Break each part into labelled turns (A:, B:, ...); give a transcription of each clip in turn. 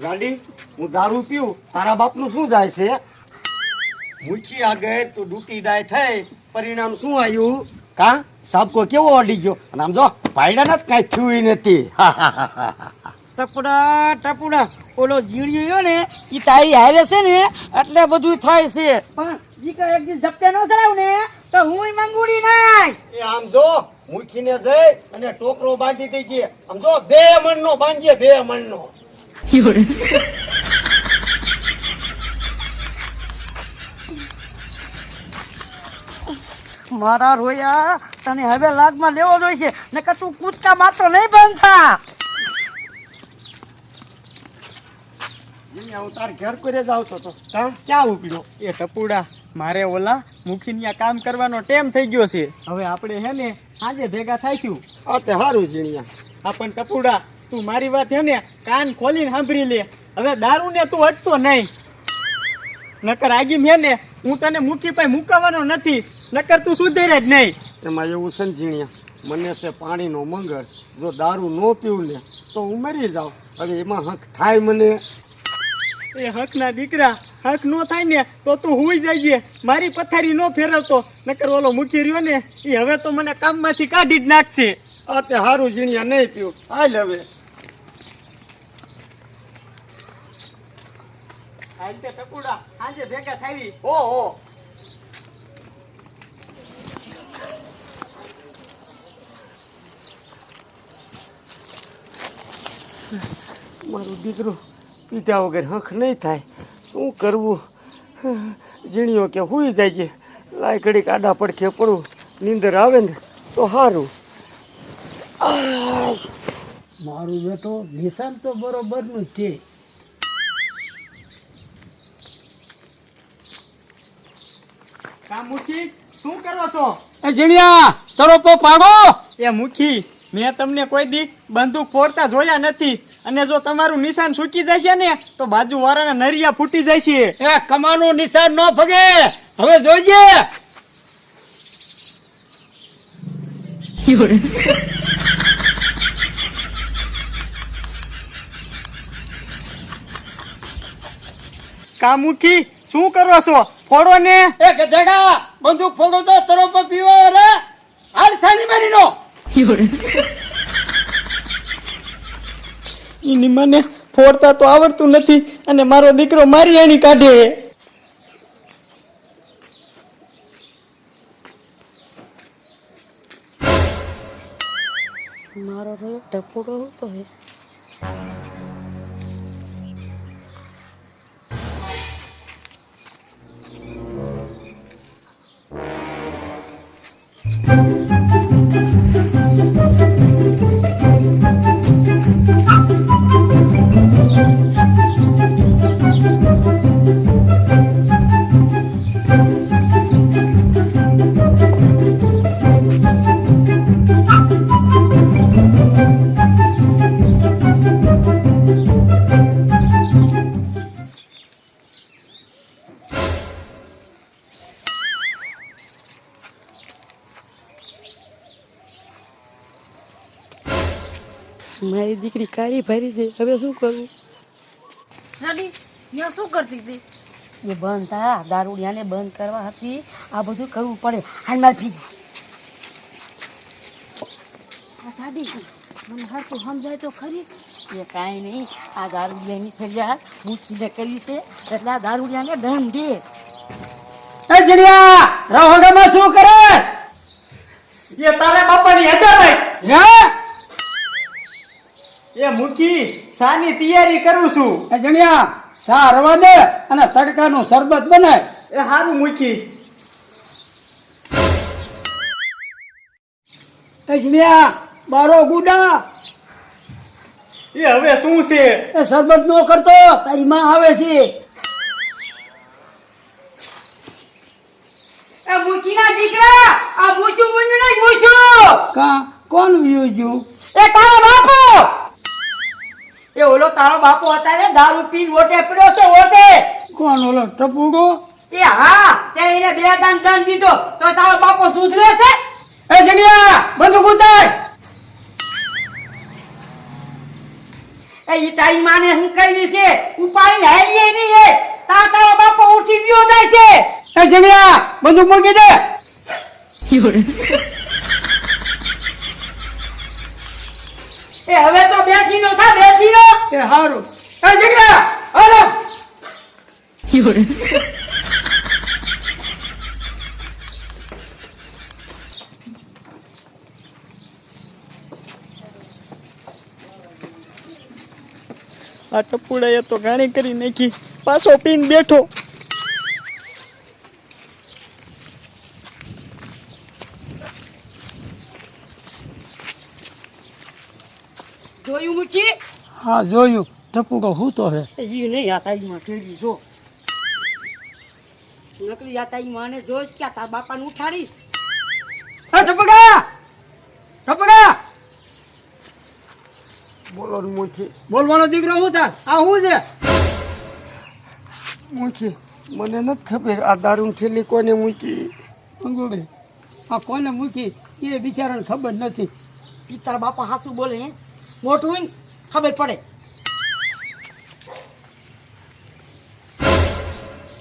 A: ગાડી હું દારૂ પીઉં તારા બાપનું શું જાય છે? મૂકી આગળ તું ડૂટી ડાય થઈ પરિણામ શું આવ્યું? કા સાબકો કેવો અડી ગયો અને આમ જો ભાઈડાને જ કાંઈ થયું નથી.
B: ટપુડા ટપુડા ઓલો જીડ્યો ને એ તારી હારે છે ને એટલે બધું થાય છે. પણ જીકા એક દિવસ ધપ્પે ન ધરાવ ને તો હું મંગુડી નાય.
A: એ આમ જો મૂકીને જઈ અને ટોકરો બાંધી દેજે. આમ જો 2 મણનો બાંધીએ 2 મણનો.
B: મારા રોયા તને હવે લાગમાં લેવો જોઈશે નકર તું કૂદકા મારતો નહીં બંધ થા.
A: હું તાર ઘર કરે જ આવતો તો ક્યાં ઉપડ્યો?
C: એ ટપુડા મારે ઓલા મુખીનિયા કામ કરવાનો ટાઈમ થઈ ગયો છે. હવે આપણે હે ને આજે ભેગા થાઈશું.
A: આ તે હારું જીણિયા.
C: હા પણ ટપુડા તું મારી વાત હે ને કાન ખોલીને સાંભળી લે. હવે દારૂ ને તું અટતો નહીં, નકર આગી મેં ને હું તને મુખી પાસે મુકાવાનો નથી, નકર તું સુધરે જ નહીં.
A: એમાં એવું છે ને જીણિયા, મને છે પાણીનો મંગળ. જો દારૂ ન પીવું ને તો હું મરી જાઉં. હવે એમાં હક થાય મને?
C: એ હકના દીકરા, હક નો થાય ને તો તું હુઈ જઈએ. મારી પથારી નો ફેરવતો, નકર ઓલો મુખી રહ્યો ને એ હવે તો મને કામમાંથી કાઢી જ નાખશે.
A: આ તે હારું જીણિયા નહીં પીવું. હાલ હવે
C: હાલ તે ટપુડા આજે ભેગા થાવી.
A: ઓહો મારું દીકરું પીધા વગર હક નહીં થાય. શું કરવું? ઝીણીઓ કે હુઈ જાય છે. લાય ઘડીક આડા પડખે પડું, નીંદર આવે ને તો સારું.
B: મારું બેટો નિશાન તો બરોબરનું છે.
C: કા મુખી શું કરો છો?
B: એ જીણિયા તરોપો પાડો.
C: એ મુખી મેં તમને કોઈ દી બંદૂક ફોડતા જોયા નથી, અને જો તમારું નિશાન છૂટી જશે ને તો બાજુ વાળાના નરિયા ફૂટી જાય છે.
B: એ કમાનું નિશાન ન ફગે. હવે જોઈજે.
C: કા મુખી શું કરો છો? ફોડો ને.
B: એ ગધેડા બંદૂક ફોડો તો તરોપો પીવો રે. હાલ સાની મારી નો.
C: એની મને ફોડતા તો આવડતું નથી, અને મારો દીકરો મારી આણી કાઢે.
B: મારો રે ટપુડો તો હે. મારી દીકરી કાળી ભરી છે. હવે શું કરવું?
D: દાદી ત્યાં શું કરતી હતી?
B: એ બંધ થા. દારૂડિયાને બંધ કરવા હતી. આ બધું કરવું પડે. હાલ માર ફી.
D: દાદી મને હરતું સમજાય તો ખરી.
B: એ કાંઈ નહીં. આ દારૂડિયાની ફરિયાદ બુચીને કરી છે એટલે આ દારૂડિયાને દંડ દે. એ જીણિયા રહોડામાં શું કરે?
C: એ તારા બાપાની હજા ભાઈ.
B: હે
C: એ મુખી સાની તૈયારી કરું છું.
B: એ જીણિયા સા રવા દે અને તડકાનું શરબત બનાય.
C: એ હારું મુખી.
B: એ જીણિયા બારો ગુડા.
C: એ હવે શું છે?
B: એ શરબત નો કરતો. તારી માં આવે છે.
D: એ મૂચીના દીકરા આ મૂચું મુંડ નહીં મૂચું.
B: કા કોણ વ્યુજુ?
D: એ તારો બાપો. એ ઓલો તારો બાપો અત્યારે દારૂ પીને ઓટે પડ્યો છે. ઓટે.
B: કોણ ઓલો ટપુડો?
D: એ હા તે એને 2 દાન દંડ દીધો તો તારો બાપો સુધરે છે?
B: એ જગ્યા બંદૂક ઉતાર.
D: એ ઈ તારી માને હું કહી છે ઉપાડીને હાલીએ નહીં એ તારો બાપો ઉઠી ગયો જાય છે.
B: એ જમીરા બંદૂક મૂકી દે.
D: એ હવે તો બેસીનો થા બેસીનો.
B: એ હારું. એ જમીરા હાલો.
C: આ ટપુડાએ તો ગાણી કરી નાખી, પાછો પીન બેઠો.
D: જોયું મૂકી
B: હા જોયું. ટપુડો હું તો હે.
D: એ નહીં આ તારીમાં ઠેરવી જો નકલી આ તારી માને જોઈશ ક્યાં તાર બાપાને ઉઠાડીશ.
B: એ ટપુડા ટપુડા
A: બોલો ને મૂકી
B: બોલવાનો દીકરો હું તાર આ હું છે.
A: મૂકી મને નથી ખબર આ દારૂની થેલી કોને મૂકી.
B: અંગુડી આ કોને મૂકી એ બિચારાને ખબર નથી.
D: ઈ તારા બાપા હાસું બોલે હે મોટું હોય ને ખબર પડે.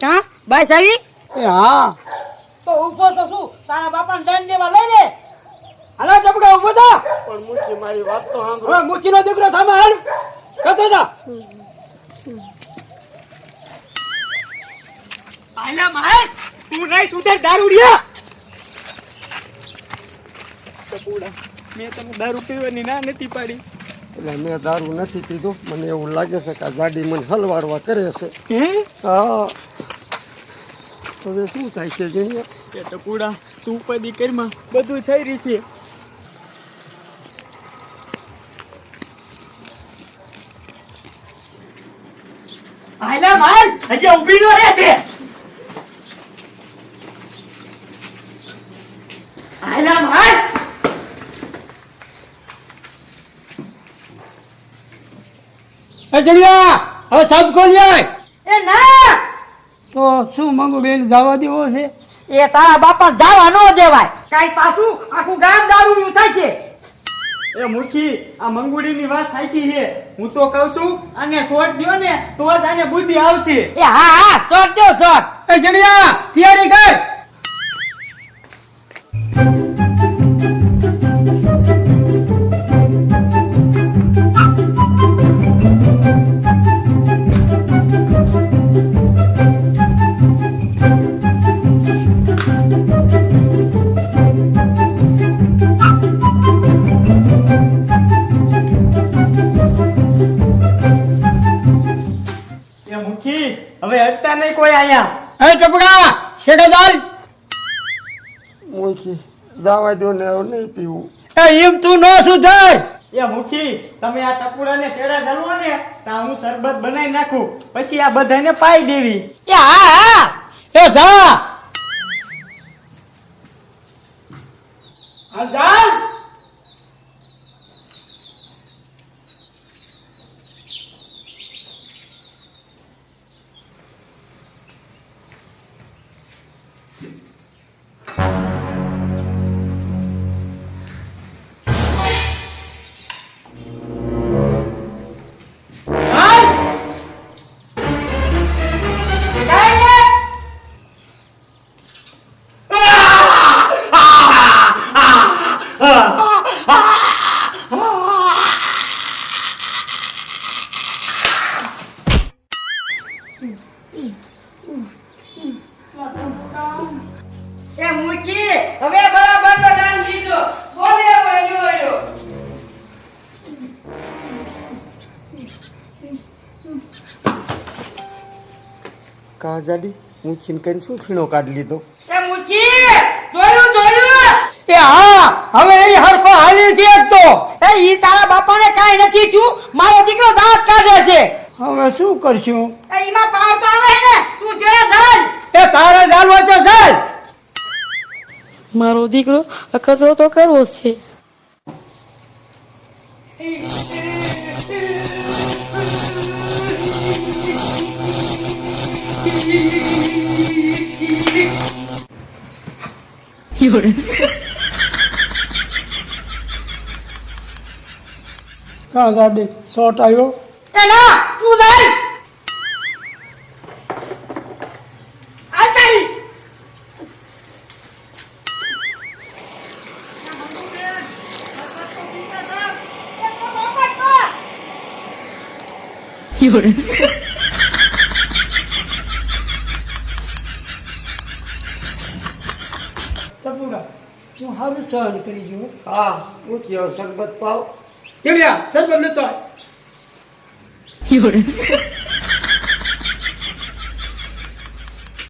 D: હા બાઈસ આવી
B: એ હા
D: તો ઊભો છો શું તારા બાપાને દંડ દેવા લઈ લે.
B: હાલો ટપુડા ઉભો થા.
A: પણ મૂકી મારી વાત તો સાંભળો.
B: હવે મુચીનો દીકરો સામે હાલ કતો જા.
C: આલા માય તું નહીં સુધર દારૂડિયા. ટપુડા મેં તને દારૂ પીવાની ના નથી પાડી.
A: એટલે મેં દારૂ નથી પીધો. મને એવું લાગે છે કે આ ગાડી મને હલવાડવા કરે છે.
C: હે
A: હા હવે શું થાય છે જોઈએ.
C: એ ટપુડા તું પદી કરમાં બધું થઈ રહી છે. આલા માય હજી ઊભી નો રહે છે. આલા માય
B: એ જડિયા હવે સબ ખોલ જાય.
D: એ ના
B: તો શું મંગુ બેન જવા દેવો છે.
D: એ તારા બાપા જવા ન દેવાય. કાઈ પાછું આખું ગામ દારૂડિયું થાય છે.
C: એ મુખી આ મંગુડીની વાત થાય છે. હું તો કહું છું આને શોટ દ્યો ને તો જ આને બુદ્ધિ આવશે.
D: એ હા હા શોટ દો શોટ.
B: એ જડિયા તૈયારી કર.
C: એ મુખી હવે હટતા નહીં કોઈ આયા.
B: એ ટપુડા છેડો ચાલ.
A: મૂકી જવા દો ને હવે નહીં પીવું.
B: એ એમ તું ન સુધર.
C: એ મુખી તમે આ ટપુડાને શેડા ચાલવો ને તો હું શરબત બનાવી નાખું પછી આ બધાને પાઈ દેવી.
D: એ હા હા
B: એ જા હાલ ચાલ.
D: એ મૂકી હવે બરાબર નો ડાન દીધો. બોલે વળ્યો વળ્યો.
A: કા જાડી મૂકીને કરીને શું ફીણો કાઢી લીધો.
D: એ મૂકી જોયું જોયું.
B: એ હા હવે એ હરખો હાલી છે એક તો.
D: એ ઈ તારા બાપાને કાઈ નથી થયું. મારો દીકરો દાંત કાઢે છે.
B: હવે શું કરશું.
D: એ ઈમાં પાવ તો આવે ને તું જરા ચાલ.
B: એ તારે ચાલવા તો ચાલ.
D: મારો દીકરો અકજો તો કરવો છે.
B: કાં ગાડી શોટ આવ્યો.
D: એ ના તું જાય આ તારી
B: ટપુડા હું હારું સહન કરી ગયો
A: હા હું થયો શરબત પાવ
B: કેમ યા સરબત લેતો આય.